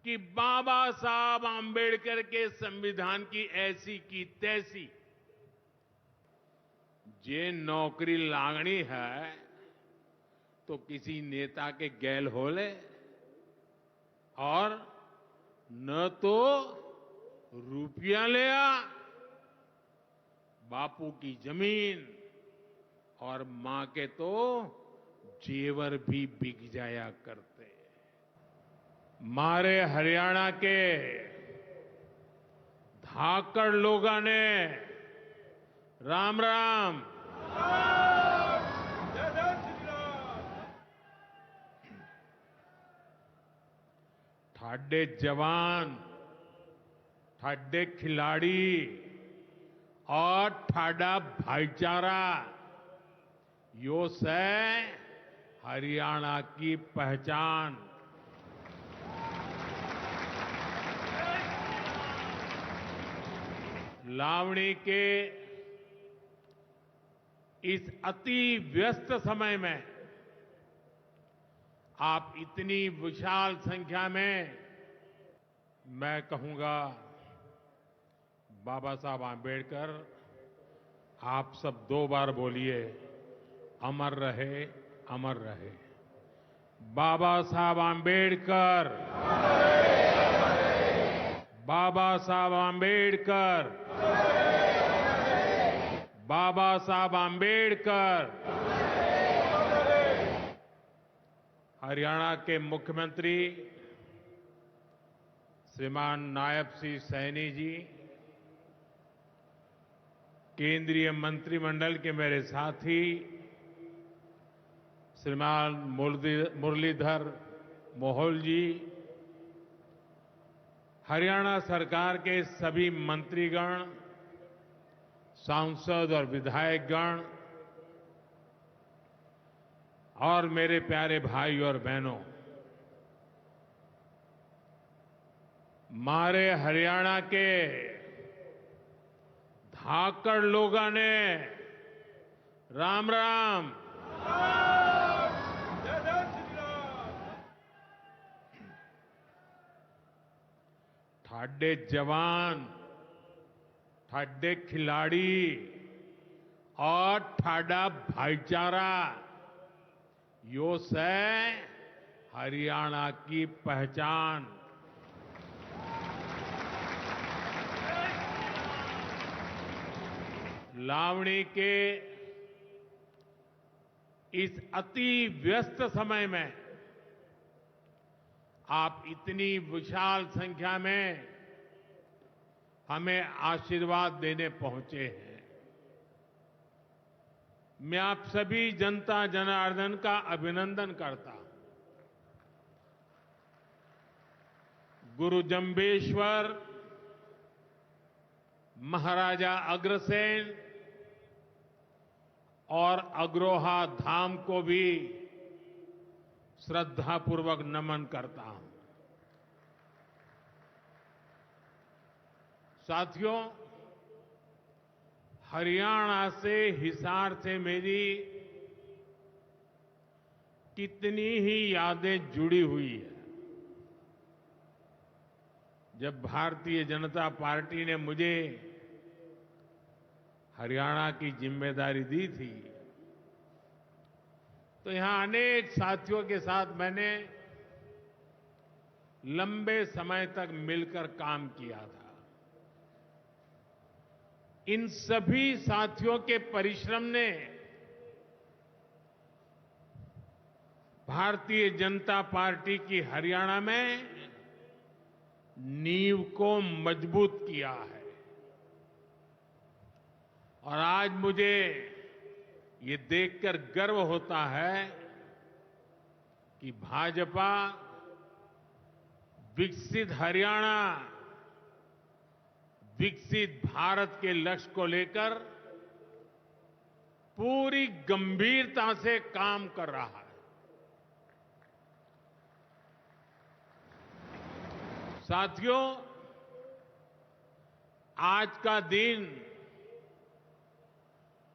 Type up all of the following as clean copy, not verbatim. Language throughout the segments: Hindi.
कि बाबा साहब आंबेडकर के संविधान की ऐसी की तैसी जे नौकरी लागणी है तो किसी नेता के गैल हो ले और न तो रुपया ले आ, बापू की जमीन और मां के तो जेवर भी बिक जाया करते। मारे हरियाणा के धाकड़ लोगों ने राम राम ठाडे जवान, ठाडे खिलाड़ी और ठाडा भाईचारा यो से हरियाणा की पहचान। लावणी के इस अति व्यस्त समय में आप इतनी विशाल संख्या में, मैं कहूंगा बाबा साहब आंबेडकर, आप सब 2 बार बोलिए, अमर रहे, अमर रहे। बाबा साहब आंबेडकर, बाबा साहब आंबेडकर, बाबा साहब आंबेडकर। हरियाणा के मुख्यमंत्री श्रीमान नायब सिंह सैनी जी, केंद्रीय मंत्रिमंडल के मेरे साथी श्रीमान मुरलीधर मोहोल जी, हरियाणा सरकार के सभी मंत्रीगण, सांसद और विधायकगण और मेरे प्यारे भाई और बहनों, मारे हरियाणा के धाकड़ लोगों ने राम राम। ठाडे जवान, ठाडे खिलाड़ी और ठाडा भाईचारा यो से हरियाणा की पहचान। लावणी के इस अति व्यस्त समय में आप इतनी विशाल संख्या में हमें आशीर्वाद देने पहुंचे हैं। मैं आप सभी जनता जनार्दन का अभिनंदन करता हूं। गुरु जंबेश्वर, महाराजा अग्रसेन और अग्रोहा धाम को भी श्रद्धापूर्वक नमन करता हूं। साथियों, हरियाणा से, हिसार से मेरी कितनी ही यादें जुड़ी हुई है। जब भारतीय जनता पार्टी ने मुझे हरियाणा की जिम्मेदारी दी थी तो यहां अनेक साथियों के साथ मैंने लंबे समय तक मिलकर काम किया था। इन सभी साथियों के परिश्रम ने भारतीय जनता पार्टी की हरियाणा में नींव को मजबूत किया है। और आज मुझे ये देखकर गर्व होता है कि भाजपा विकसित हरियाणा, विकसित भारत के लक्ष्य को लेकर पूरी गंभीरता से काम कर रहा है। साथियों, आज का दिन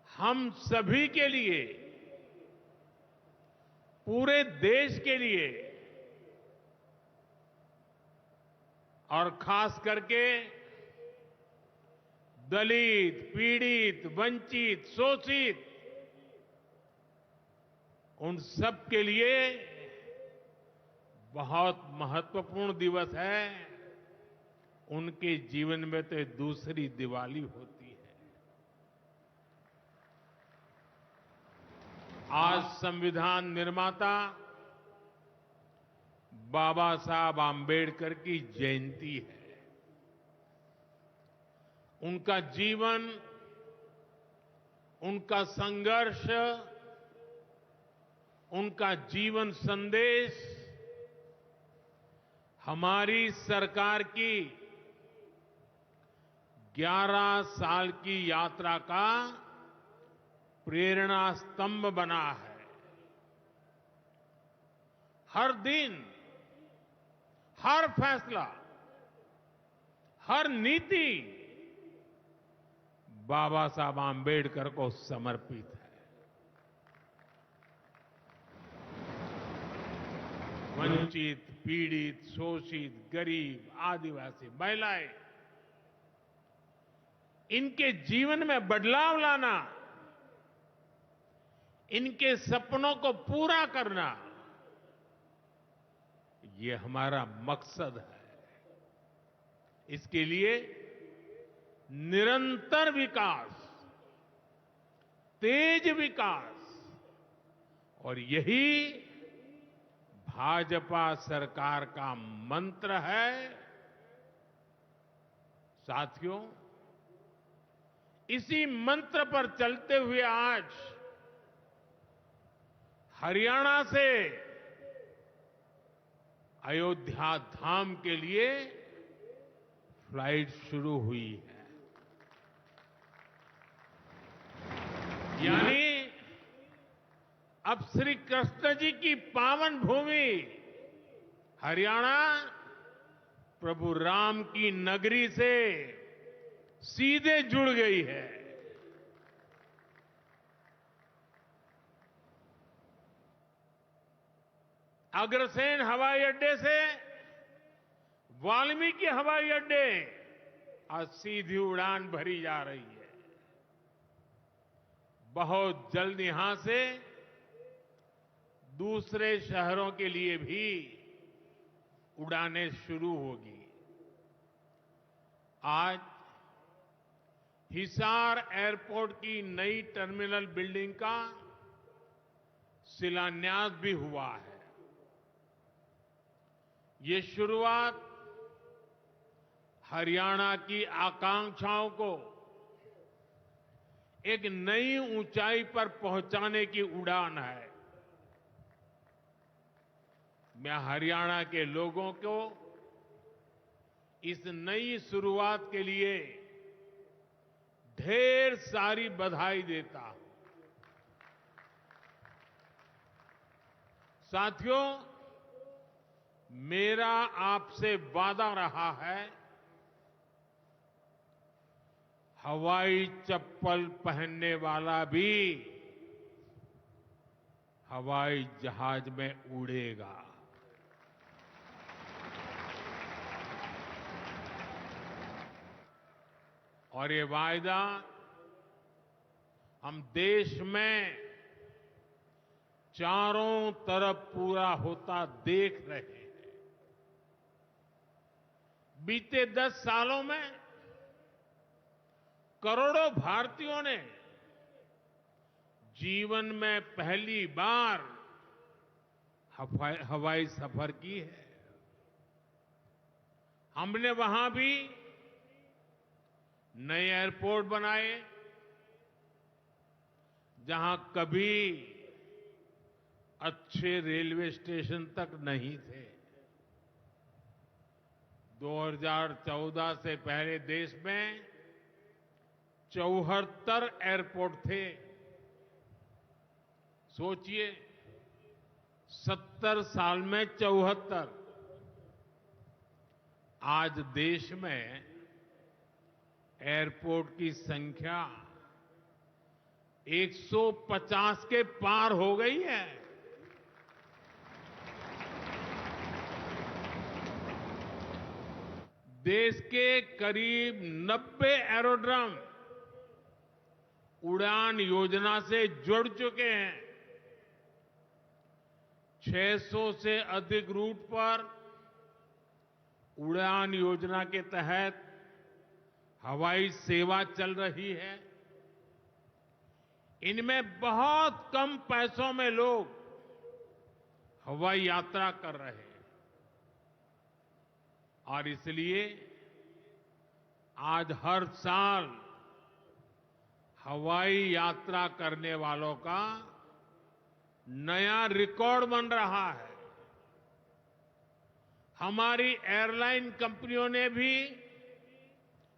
हम सभी के लिए, पूरे देश के लिए और खास करके दलित, पीड़ित, वंचित, शोषित, उन सब के लिए बहुत महत्वपूर्ण दिवस है। उनके जीवन में तो दूसरी दिवाली होती है। आज संविधान निर्माता बाबा साहब आंबेडकर की जयंती है। उनका जीवन, उनका संघर्ष, उनका जीवन संदेश हमारी सरकार की 11 साल की यात्रा का प्रेरणा स्तंभ बना है। हर दिन, हर फैसला, हर नीति बाबा साहब आंबेडकर को समर्पित है। वंचित, पीड़ित, शोषित, गरीब, आदिवासी, महिलाएं, इनके जीवन में बदलाव लाना, इनके सपनों को पूरा करना, ये हमारा मकसद है। इसके लिए निरंतर विकास, तेज विकास, और यही भाजपा सरकार का मंत्र है। साथियों, इसी मंत्र पर चलते हुए आज हरियाणा से अयोध्या धाम के लिए फ्लाइट शुरू हुई है। यानी अब श्री कृष्ण जी की पावन भूमि हरियाणा प्रभु राम की नगरी से सीधे जुड़ गई है। अग्रसेन हवाई अड्डे से वाल्मीकि हवाई अड्डे आज सीधी उड़ान भरी जा रही है। बहुत जल्द यहां से दूसरे शहरों के लिए भी उड़ानें शुरू होगी। आज हिसार एयरपोर्ट की नई टर्मिनल बिल्डिंग का शिलान्यास भी हुआ है। ये शुरुआत हरियाणा की आकांक्षाओं को एक नई ऊंचाई पर पहुंचाने की उड़ान है। मैं हरियाणा के लोगों को इस नई शुरुआत के लिए ढेर सारी बधाई देता हूं। साथियों, मेरा आपसे वादा रहा है, हवाई चप्पल पहनने वाला भी हवाई जहाज में उड़ेगा। और ये वायदा हम देश में चारों तरफ पूरा होता देख रहे हैं। बीते 10 सालों में करोड़ों भारतीयों ने जीवन में पहली बार हवाई सफर की है। हमने वहां भी नए एयरपोर्ट बनाए, जहां कभी अच्छे रेलवे स्टेशन तक नहीं थे। 2014 से पहले देश में 74 एयरपोर्ट थे। सोचिए, 70 साल में 74। आज देश में एयरपोर्ट की संख्या 150 के पार हो गई है। देश के करीब 90 एरोड्रम उड़ान योजना से जुड़ चुके हैं। 600 से अधिक रूट पर उड़ान योजना के तहत हवाई सेवा चल रही है। इनमें बहुत कम पैसों में लोग हवाई यात्रा कर रहे हैं और इसलिए आज हर साल हवाई यात्रा करने वालों का नया रिकॉर्ड बन रहा है। हमारी एयरलाइन कंपनियों ने भी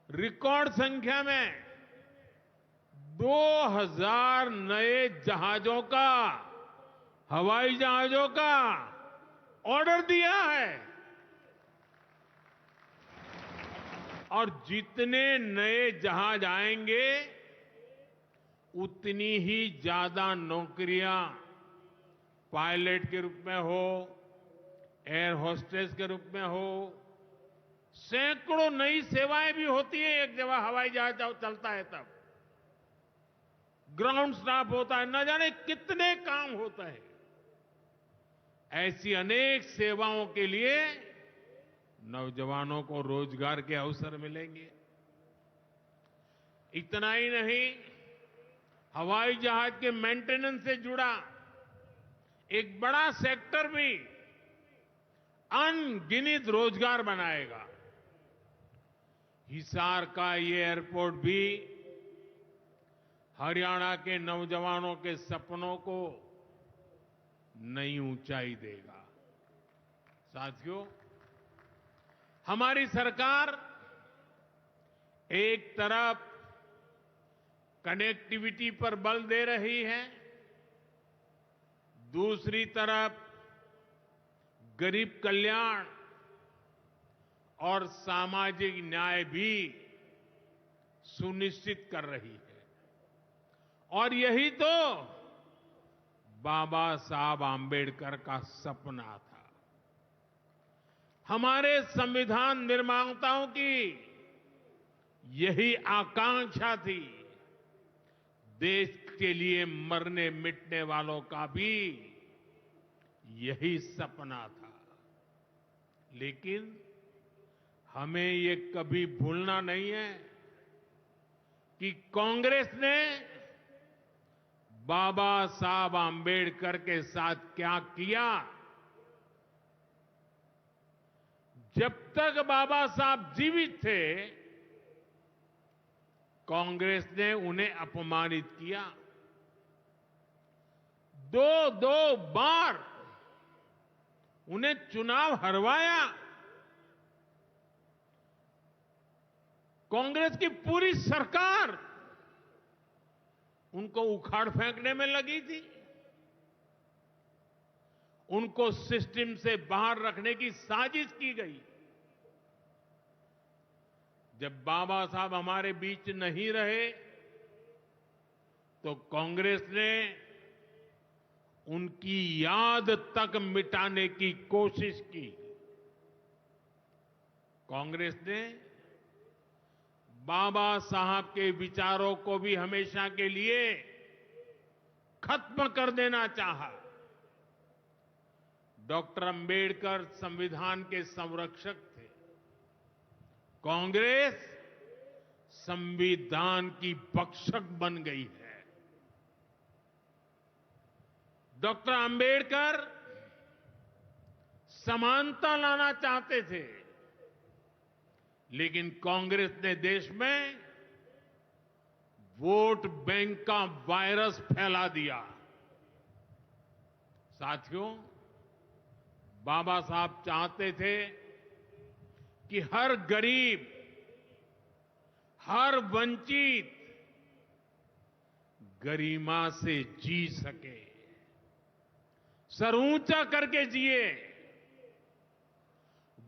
रिकॉर्ड संख्या में 2000 नए जहाजों का, हवाई जहाजों का ऑर्डर दिया है और जितने नए जहाज आएंगे उतनी ही ज्यादा नौकरियां पायलट के रूप में हो, एयर होस्टेस के रूप में हो, सैकड़ों नई सेवाएं भी होती है। एक जगह हवाई जहाज चलता है तब ग्राउंड स्टाफ होता है, न जाने कितने काम होते हैं। ऐसी अनेक सेवाओं के लिए नौजवानों को रोजगार के अवसर मिलेंगे। इतना ही नहीं, हवाई जहाज के मेंटेनेंस से जुड़ा एक बड़ा सेक्टर भी अनगिनत रोजगार बनाएगा। हिसार का ये एयरपोर्ट भी हरियाणा के नौजवानों के सपनों को नई ऊंचाई देगा। साथियों, हमारी सरकार एक तरफ कनेक्टिविटी पर बल दे रही है, दूसरी तरफ गरीब कल्याण और सामाजिक न्याय भी सुनिश्चित कर रही है। और यही तो बाबा साहब आंबेडकर का सपना था। हमारे संविधान निर्माताओं की यही आकांक्षा थी। देश के लिए मरने मिटने वालों का भी यही सपना था। लेकिन हमें ये कभी भूलना नहीं है कि कांग्रेस ने बाबा साहब आंबेडकर के साथ क्या किया। जब तक बाबा साहब जीवित थे, कांग्रेस ने उन्हें अपमानित किया। दो बार उन्हें चुनाव हरवाया। कांग्रेस की पूरी सरकार उनको उखाड़ फेंकने में लगी थी। उनको सिस्टम से बाहर रखने की साजिश की गई। जब बाबा साहब हमारे बीच नहीं रहे तो कांग्रेस ने उनकी याद तक मिटाने की कोशिश की। कांग्रेस ने बाबा साहब के विचारों को भी हमेशा के लिए खत्म कर देना चाहा। डॉक्टर अंबेडकर संविधान के संरक्षक थे। कांग्रेस संविधान की भक्षक बन गई है। डॉक्टर अंबेडकर समानता लाना चाहते थे, लेकिन कांग्रेस ने देश में वोट बैंक का वायरस फैला दिया। साथियों, बाबा साहब चाहते थे कि हर गरीब, हर वंचित गरिमा से जी सके, सर ऊंचा करके जिए,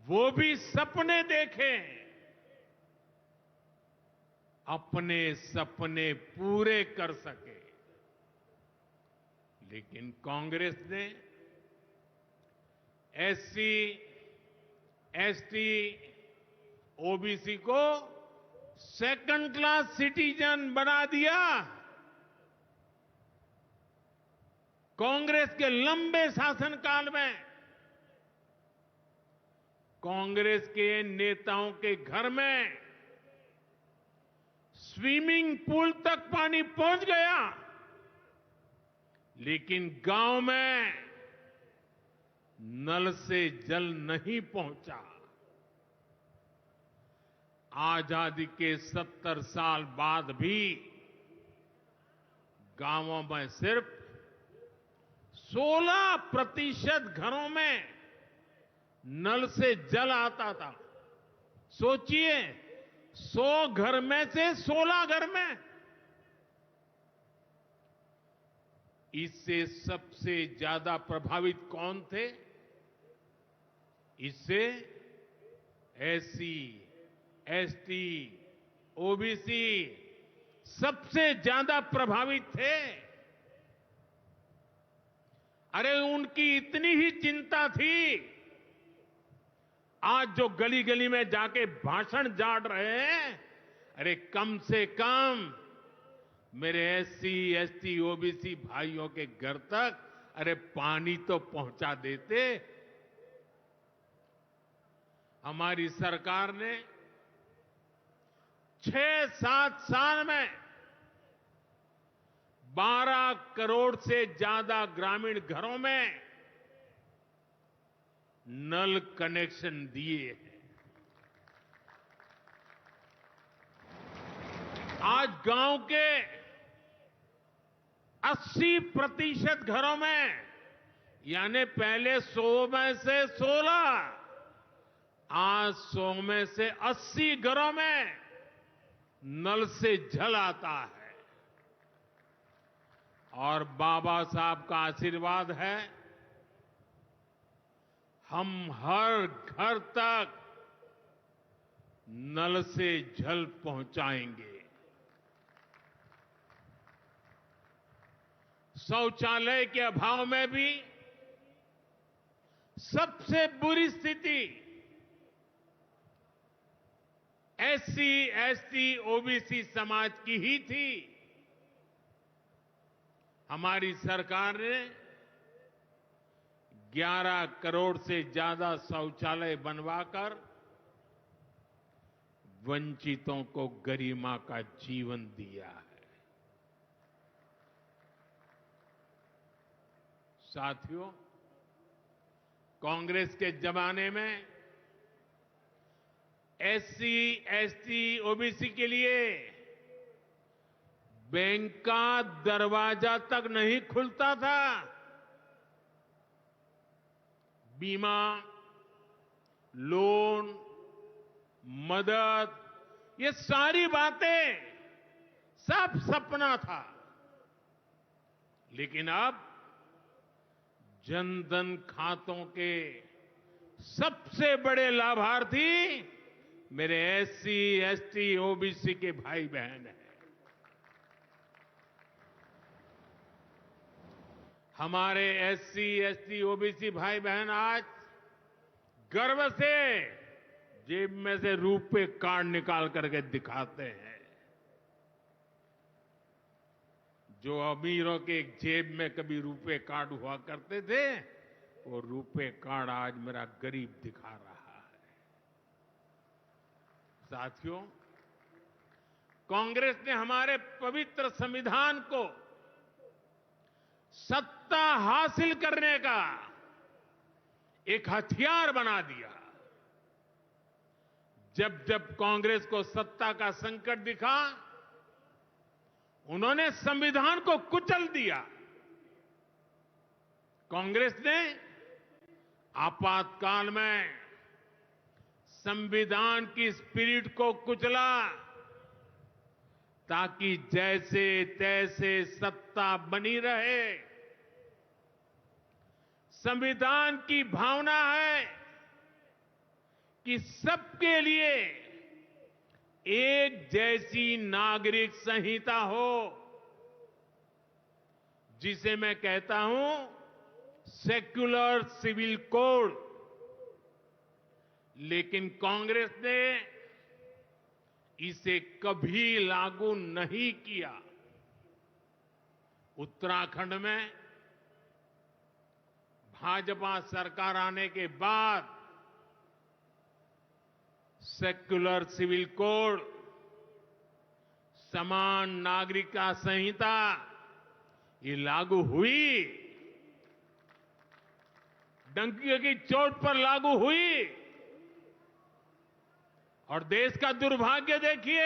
वो भी सपने देखें, अपने सपने पूरे कर सके। लेकिन कांग्रेस ने एससी, एसटी, ओबीसी को सेकंड क्लास सिटीजन बना दिया। कांग्रेस के लंबे शासनकाल में कांग्रेस के नेताओं के घर में स्विमिंग पूल तक पानी पहुंच गया, लेकिन गांव में नल से जल नहीं पहुंचा। आजादी के 70 साल बाद भी गांवों में सिर्फ 16% घरों में नल से जल आता था। सोचिए, 100 घर में से 16 घर में। इससे सबसे ज्यादा प्रभावित कौन थे? इससे एससी, एसटी, ओबीसी सबसे ज्यादा प्रभावित थे। अरे उनकी इतनी ही चिंता थी, आज जो गली गली में जाके भाषण झाड़ रहे हैं, अरे कम से कम मेरे एससी, एसटी, ओबीसी भाइयों के घर तक अरे पानी तो पहुंचा देते। हमारी सरकार ने 6-7 साल में 12 करोड़ से ज्यादा ग्रामीण घरों में नल कनेक्शन दिए हैं। आज गांव के 80% घरों में, यानी पहले 100 में से 16, आज 100 में से 80 घरों में नल से जल आता है। और बाबा साहब का आशीर्वाद है, हम हर घर तक नल से जल पहुंचाएंगे। शौचालय के अभाव में भी सबसे बुरी स्थिति एससी, एसटी, ओबीसी समाज की ही थी। हमारी सरकार ने 11 करोड़ से ज्यादा शौचालय बनवाकर वंचितों को गरिमा का जीवन दिया है। साथियों, कांग्रेस के जमाने में एससी, एसटी, ओबीसी के लिए बैंक का दरवाजा तक नहीं खुलता था। बीमा, लोन, मदद, ये सारी बातें सब सपना था। लेकिन अब जनधन खातों के सबसे बड़े लाभार्थी मेरे एससी, एसटी, ओबीसी के भाई बहन हैं। हमारे एससी, एसटी, ओबीसी भाई बहन आज गर्व से जेब में से रुपए कार्ड निकाल करके दिखाते हैं। जो अमीरों के जेब में कभी रुपए कार्ड हुआ करते थे, वो रुपए कार्ड आज मेरा गरीब दिखा रहा है। साथियों, कांग्रेस ने हमारे पवित्र संविधान को सत्ता हासिल करने का एक हथियार बना दिया। जब जब कांग्रेस को सत्ता का संकट दिखा, उन्होंने संविधान को कुचल दिया। कांग्रेस ने आपातकाल में संविधान की स्पिरिट को कुचला, ताकि जैसे तैसे सत्ता बनी रहे। संविधान की भावना है कि सबके लिए एक जैसी नागरिक संहिता हो, जिसे मैं कहता हूं सेक्युलर सिविल कोड। लेकिन कांग्रेस ने इसे कभी लागू नहीं किया। उत्तराखंड में भाजपा सरकार आने के बाद सेक्युलर सिविल कोड, समान नागरिकता संहिता ये लागू हुई, डंकी की चोट पर लागू हुई। और देश का दुर्भाग्य देखिए,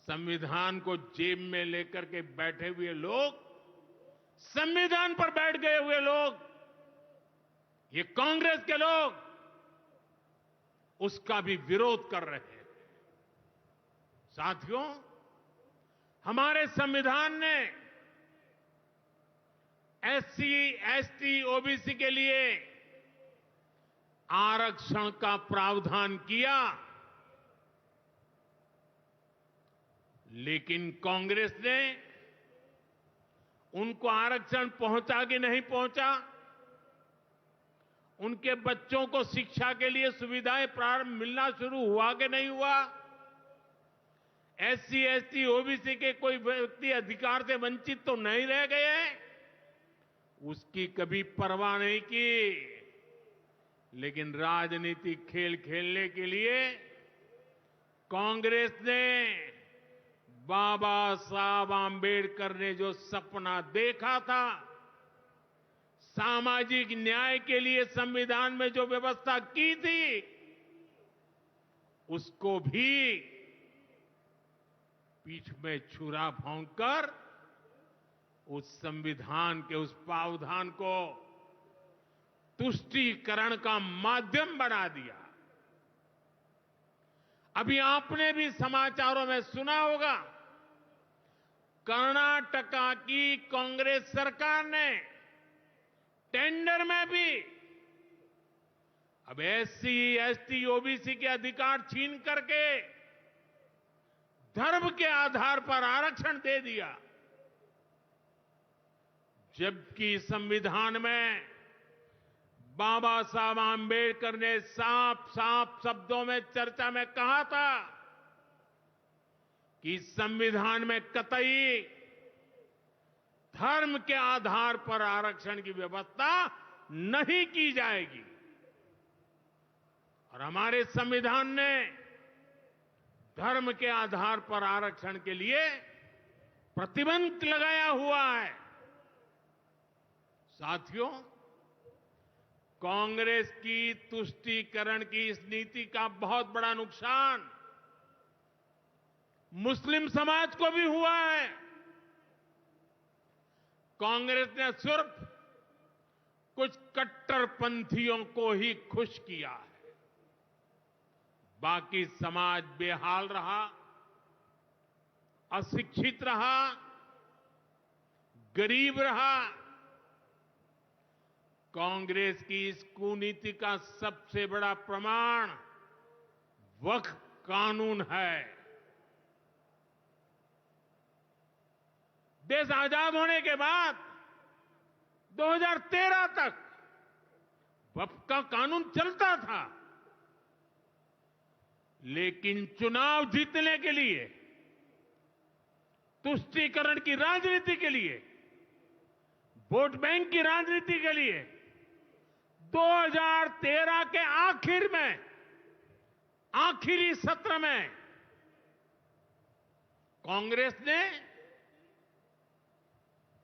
संविधान को जेब में लेकर के बैठे हुए लोग, संविधान पर बैठ गए हुए लोग, ये कांग्रेस के लोग उसका भी विरोध कर रहे हैं। साथियों, हमारे संविधान ने एससी, एसटी, ओबीसी के लिए आरक्षण का प्रावधान किया, लेकिन कांग्रेस ने उनको आरक्षण पहुंचा कि नहीं पहुंचा, उनके बच्चों को शिक्षा के लिए सुविधाएं प्रारंभ मिलना शुरू हुआ कि नहीं हुआ, एससी, एसटी, ओबीसी के कोई व्यक्ति अधिकार से वंचित तो नहीं रह गए, उसकी कभी परवाह नहीं की। लेकिन राजनीतिक खेल खेलने के लिए कांग्रेस ने बाबा साहब आंबेडकर ने जो सपना देखा था, सामाजिक न्याय के लिए संविधान में जो व्यवस्था की थी, उसको भी पीठ में छुरा भोंककर उस संविधान के उस प्रावधान को तुष्टीकरण का माध्यम बना दिया। अभी आपने भी समाचारों में सुना होगा, कर्नाटका की कांग्रेस सरकार ने टेंडर में भी अब एससी, एसटी, ओबीसी के अधिकार छीन करके धर्म के आधार पर आरक्षण दे दिया, जबकि संविधान में बाबा साहब आंबेडकर ने साफ साफ शब्दों में चर्चा में कहा था कि संविधान में कतई धर्म के आधार पर आरक्षण की व्यवस्था नहीं की जाएगी। और हमारे संविधान ने धर्म के आधार पर आरक्षण के लिए प्रतिबंध लगाया हुआ है। साथियों, कांग्रेस की तुष्टीकरण की इस नीति का बहुत बड़ा नुकसान मुस्लिम समाज को भी हुआ है। कांग्रेस ने सिर्फ कुछ कट्टरपंथियों को ही खुश किया है, बाकी समाज बेहाल रहा, अशिक्षित रहा, गरीब रहा। कांग्रेस की इस कुनीति का सबसे बड़ा प्रमाण वक्फ कानून है। देश आजाद होने के बाद 2013 तक वक्फ का कानून चलता था, लेकिन चुनाव जीतने के लिए, तुष्टीकरण की राजनीति के लिए, वोट बैंक की राजनीति के लिए 2013 के आखिर में, आखिरी सत्र में कांग्रेस ने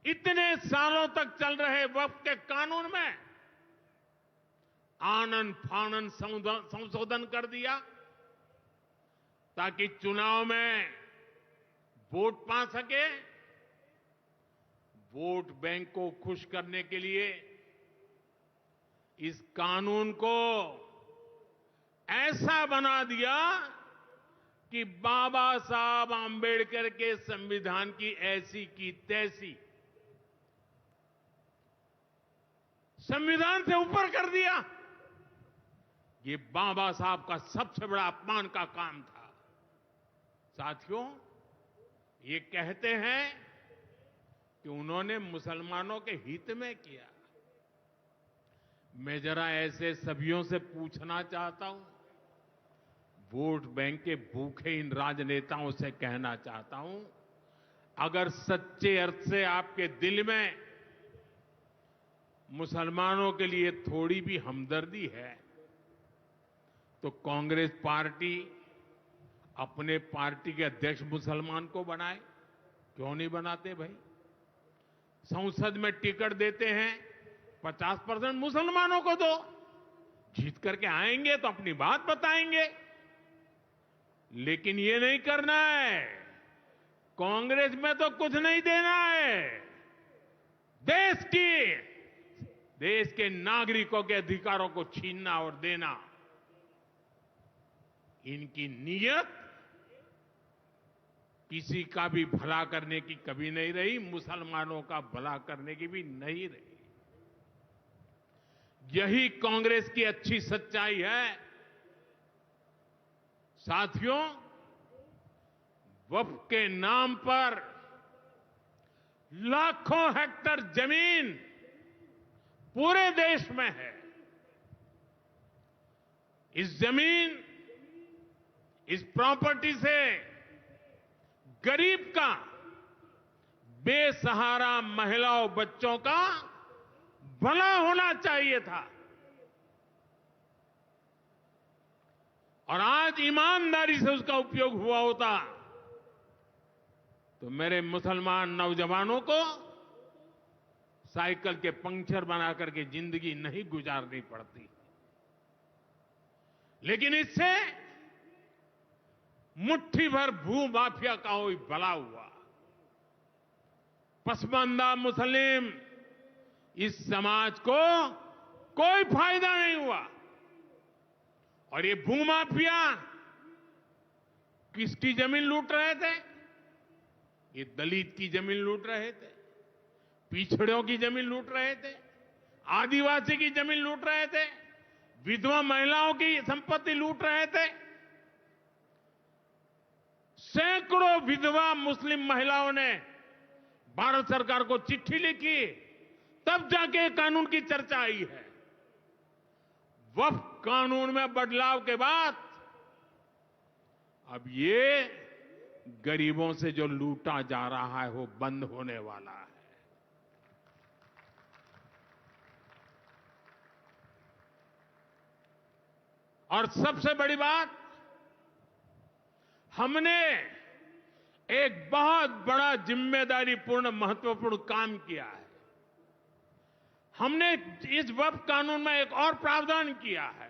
इतने सालों तक चल रहे वक्फ के कानून में आनन फानन संशोधन कर दिया, ताकि चुनाव में वोट पा सके। वोट बैंक को खुश करने के लिए इस कानून को ऐसा बना दिया कि बाबा साहब आंबेडकर के संविधान की ऐसी की तैसी, संविधान से ऊपर कर दिया। ये बाबा साहब का सबसे बड़ा अपमान का काम था। साथियों, ये कहते हैं कि उन्होंने मुसलमानों के हित में किया। मैं जरा ऐसे सभियों से पूछना चाहता हूं, वोट बैंक के भूखे इन राजनेताओं से कहना चाहता हूं, अगर सच्चे अर्थ से आपके दिल में मुसलमानों के लिए थोड़ी भी हमदर्दी है तो कांग्रेस पार्टी अपने पार्टी के अध्यक्ष मुसलमान को बनाए। क्यों नहीं बनाते भाई? संसद में टिकट देते हैं, 50% मुसलमानों को दो। जीत करके आएंगे तो अपनी बात बताएंगे, लेकिन ये नहीं करना है। कांग्रेस में तो कुछ नहीं देना है। देश के नागरिकों के अधिकारों को छीनना और देना, इनकी नीयत किसी का भी भला करने की कभी नहीं रही, मुसलमानों का भला करने की भी नहीं रही। यही कांग्रेस की अच्छी सच्चाई है। साथियों, वक्फ के नाम पर लाखों हेक्टेयर जमीन पूरे देश में है। इस जमीन, इस प्रॉपर्टी से गरीब का, बेसहारा महिलाओं बच्चों का भला होना चाहिए था। और आज ईमानदारी से उसका उपयोग हुआ होता तो मेरे मुसलमान नौजवानों को साइकिल के पंक्चर बना करके जिंदगी नहीं गुजारनी पड़ती। लेकिन इससे मुट्ठी भर भू माफिया का कोई भला हुआ। पसमानदा मुस्लिम इस समाज को कोई फायदा नहीं हुआ। और ये भूमाफिया किसकी जमीन लूट रहे थे? ये दलित की जमीन लूट रहे थे, पिछड़ों की जमीन लूट रहे थे, आदिवासी की जमीन लूट रहे थे, विधवा महिलाओं की संपत्ति लूट रहे थे। सैकड़ों विधवा मुस्लिम महिलाओं ने भारत सरकार को चिट्ठी लिखी, तब जाके कानून की चर्चा आई है। वक्फ कानून में बदलाव के बाद अब ये गरीबों से जो लूटा जा रहा है वो बंद होने वाला है। और सबसे बड़ी बात, हमने एक बहुत बड़ा जिम्मेदारीपूर्ण महत्वपूर्ण काम किया है। हमने इस वक्फ कानून में एक और प्रावधान किया है।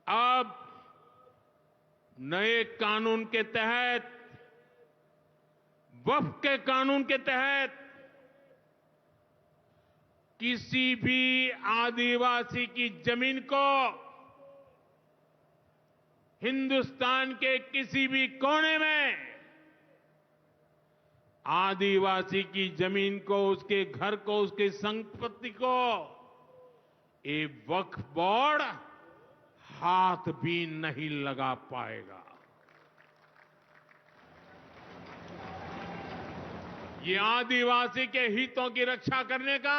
अब नए कानून के तहत, वक्फ के कानून के तहत, किसी भी आदिवासी की जमीन को हिंदुस्तान के किसी भी कोने में आदिवासी की जमीन को, उसके घर को, उसकी संपत्ति को ये वक्फ बोर्ड हाथ भी नहीं लगा पाएगा। ये आदिवासी के हितों की रक्षा करने का,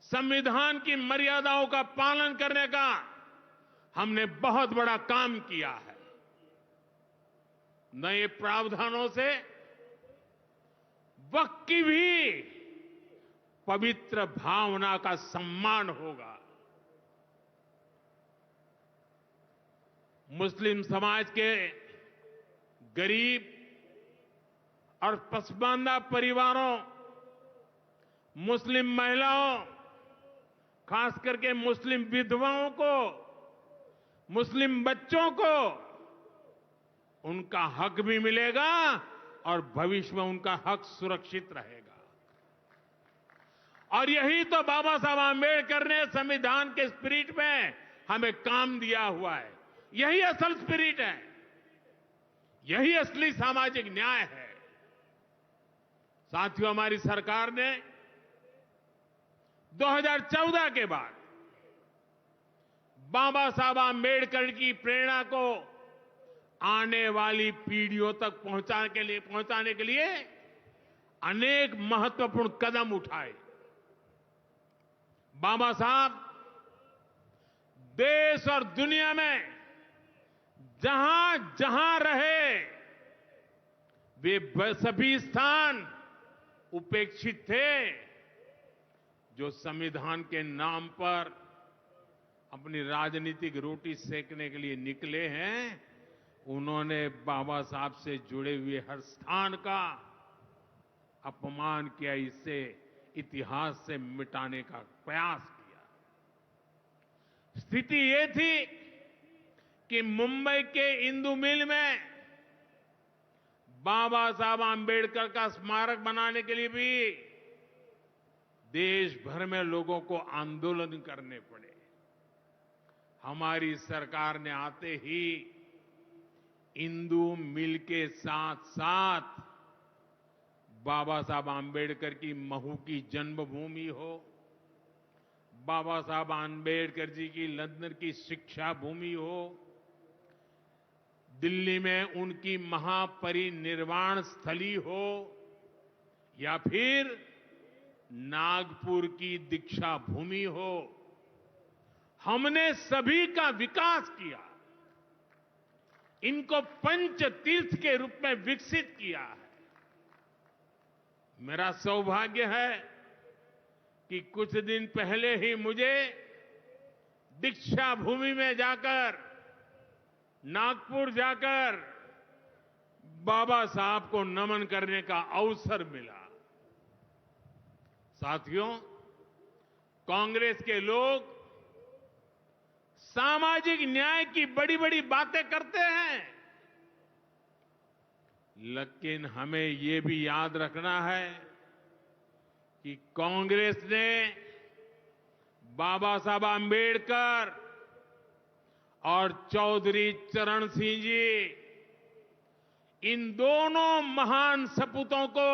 संविधान की मर्यादाओं का पालन करने का हमने बहुत बड़ा काम किया है। नए प्रावधानों से वक्फ की भी पवित्र भावना का सम्मान होगा। मुस्लिम समाज के गरीब और पसमानदा परिवारों, मुस्लिम महिलाओं, खास करके मुस्लिम विधवाओं को, मुस्लिम बच्चों को उनका हक भी मिलेगा और भविष्य में उनका हक सुरक्षित रहेगा। और यही तो बाबा साहब आंबेडकर ने संविधान के स्पिरिट में हमें काम दिया हुआ है। यही असल स्पिरिट है, यही असली सामाजिक न्याय है। साथियों, हमारी सरकार ने 2014 के बाद बाबा साहब आंबेडकर की प्रेरणा को आने वाली पीढ़ियों तक पहुंचाने के लिए अनेक महत्वपूर्ण कदम उठाए। बाबा साहब देश और दुनिया में जहां जहां रहे वे सभी स्थान उपेक्षित थे। जो संविधान के नाम पर अपनी राजनीतिक रोटी सेकने के लिए निकले हैं, उन्होंने बाबा साहब से जुड़े हुए हर स्थान का अपमान किया, इससे इतिहास से मिटाने का प्रयास किया। स्थिति ये थी कि मुंबई के इंदु मिल में बाबा साहब आंबेडकर का स्मारक बनाने के लिए भी देश भर में लोगों को आंदोलन करने पड़े। हमारी सरकार ने आते ही इंदु मिल के साथ साथ बाबा साहब आंबेडकर की महू की जन्मभूमि हो, बाबा साहब आंबेडकर जी की लंदन की शिक्षा भूमि हो, दिल्ली में उनकी महापरिनिर्वाण स्थली हो, या फिर नागपुर की दीक्षा भूमि हो, हमने सभी का विकास किया। इनको पंच तीर्थ के रूप में विकसित किया है। मेरा सौभाग्य है कि कुछ दिन पहले ही मुझे दीक्षा भूमि में जाकर, नागपुर जाकर बाबा साहब को नमन करने का अवसर मिला। साथियों, कांग्रेस के लोग सामाजिक न्याय की बड़ी बड़ी बातें करते हैं, लेकिन हमें ये भी याद रखना है कि कांग्रेस ने बाबा साहब आंबेडकर और चौधरी चरण सिंह जी, इन दोनों महान सपूतों को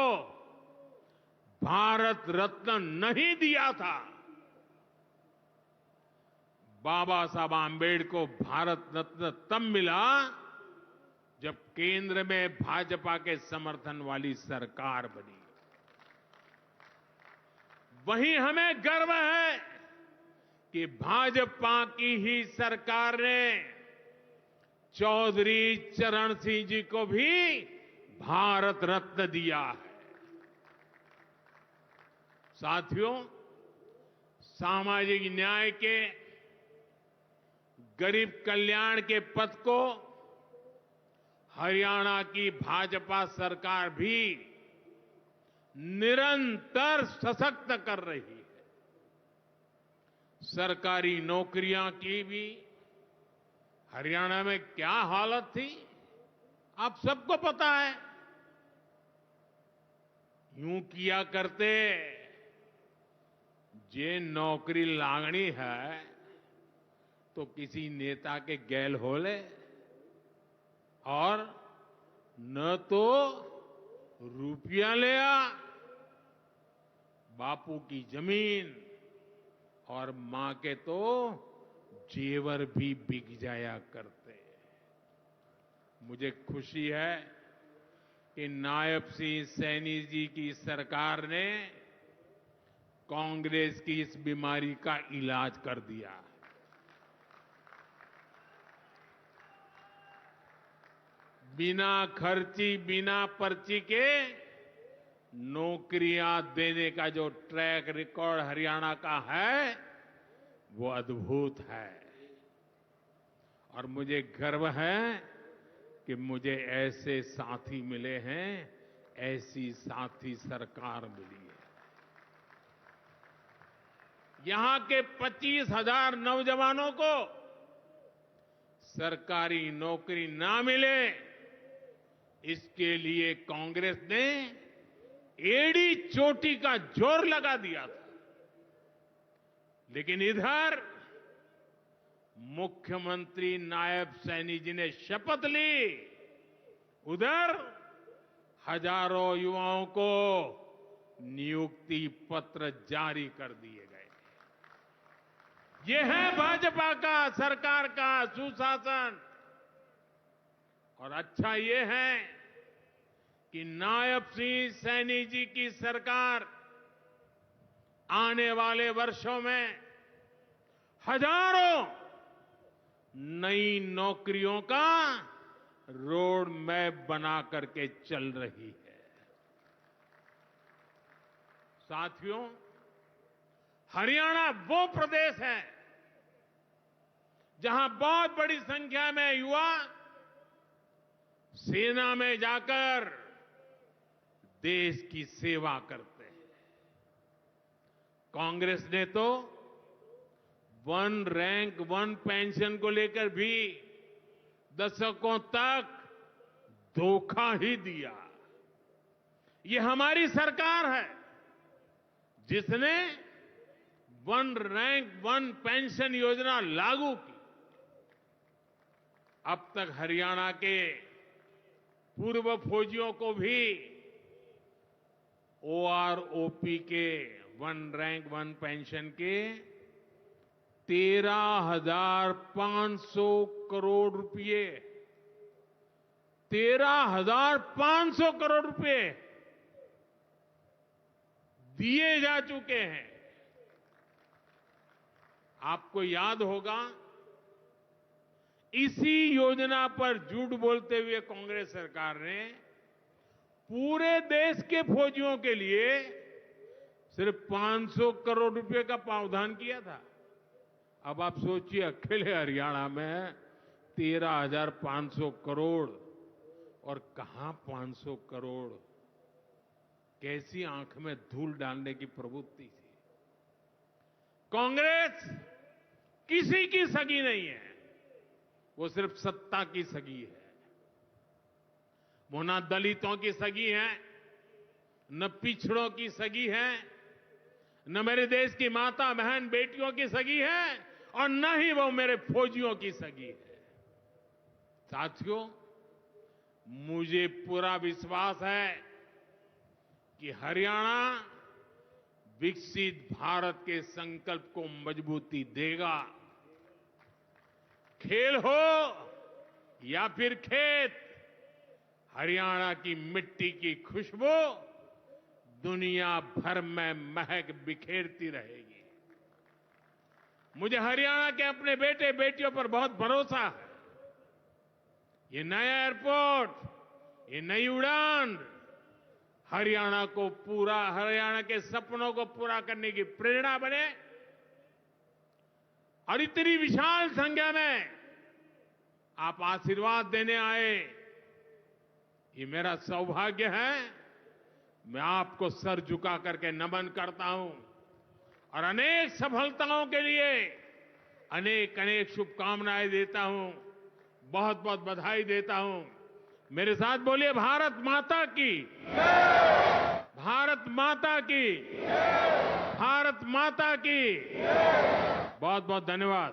भारत रत्न नहीं दिया था। बाबा साहब आंबेडकर को भारत रत्न तब मिला जब केंद्र में भाजपा के समर्थन वाली सरकार बनी। वहीं हमें गर्व है कि भाजपा की ही सरकार ने चौधरी चरण सिंह जी को भी भारत रत्न दिया है। साथियों, सामाजिक न्याय के, गरीब कल्याण के पथ को हरियाणा की भाजपा सरकार भी निरंतर सशक्त कर रही है। सरकारी नौकरियां की भी हरियाणा में क्या हालत थी, आप सबको पता है। यूं किया करते, जे नौकरी लागणी है तो किसी नेता के गैल हो ले, और न तो रुपया ले आ, बापू की जमीन और मां के तो जेवर भी बिक जाया करते। मुझे खुशी है कि नायब सिंह सैनी जी की सरकार ने कांग्रेस की इस बीमारी का इलाज कर दिया। बिना खर्ची, बिना पर्ची के नौकरियां देने का जो ट्रैक रिकॉर्ड हरियाणा का है, वो अद्भुत है। और मुझे गर्व है कि मुझे ऐसे साथी मिले हैं, ऐसी साथी सरकार मिली है। यहां के 25,000 नौजवानों को सरकारी नौकरी ना मिले, इसके लिए कांग्रेस ने एड़ी चोटी का जोर लगा दिया था। लेकिन इधर मुख्यमंत्री नायब सैनी जी ने शपथ ली, उधर हजारों युवाओं को नियुक्ति पत्र जारी कर दिए गए। यह है भाजपा का, सरकार का सुशासन। और अच्छा ये है कि नायब सिंह सैनी जी की सरकार आने वाले वर्षों में हजारों नई नौकरियों का रोड मैप बना करके चल रही है। साथियों, हरियाणा वो प्रदेश है जहां बहुत बड़ी संख्या में युवा सेना में जाकर देश की सेवा करते हैं। कांग्रेस ने तो वन रैंक वन पेंशन को लेकर भी दशकों तक धोखा ही दिया। ये हमारी सरकार है जिसने वन रैंक वन पेंशन योजना लागू की। अब तक हरियाणा के पूर्व फौजियों को भी ओआरओपी के वन रैंक वन पेंशन के 13,500 करोड़ रुपए 13,500 करोड़ रुपए दिए जा चुके हैं। आपको याद होगा, इसी योजना पर झूठ बोलते हुए कांग्रेस सरकार ने पूरे देश के फौजियों के लिए सिर्फ 500 करोड़ रुपए का प्रावधान किया था। अब आप सोचिए, अकेले हरियाणा में 13,500 करोड़, और कहां 500 करोड़, कैसी आंख में धूल डालने की प्रवृत्ति थी। कांग्रेस किसी की सगी नहीं है, वो सिर्फ सत्ता की सगी है। वो ना दलितों की सगी है, न पिछड़ों की सगी है, न मेरे देश की माता बहन बेटियों की सगी है, और न ही वो मेरे फौजियों की सगी है। साथियों, मुझे पूरा विश्वास है कि हरियाणा विकसित भारत के संकल्प को मजबूती देगा। खेल हो या फिर खेत, हरियाणा की मिट्टी की खुशबू दुनिया भर में महक बिखेरती रहेगी। मुझे हरियाणा के अपने बेटे बेटियों पर बहुत भरोसा है। ये नया एयरपोर्ट, ये नई उड़ान हरियाणा के सपनों को पूरा करने की प्रेरणा बने, और इतनी विशाल संख्या में आप आशीर्वाद देने आए, ये मेरा सौभाग्य है। मैं आपको सर झुका करके नमन करता हूं, और अनेक सफलताओं के लिए अनेक अनेक शुभकामनाएं देता हूं, बहुत बहुत बधाई देता हूं। मेरे साथ बोलिए, भारत माता की, भारत माता की, भारत माता की। बहुत बहुत धन्यवाद।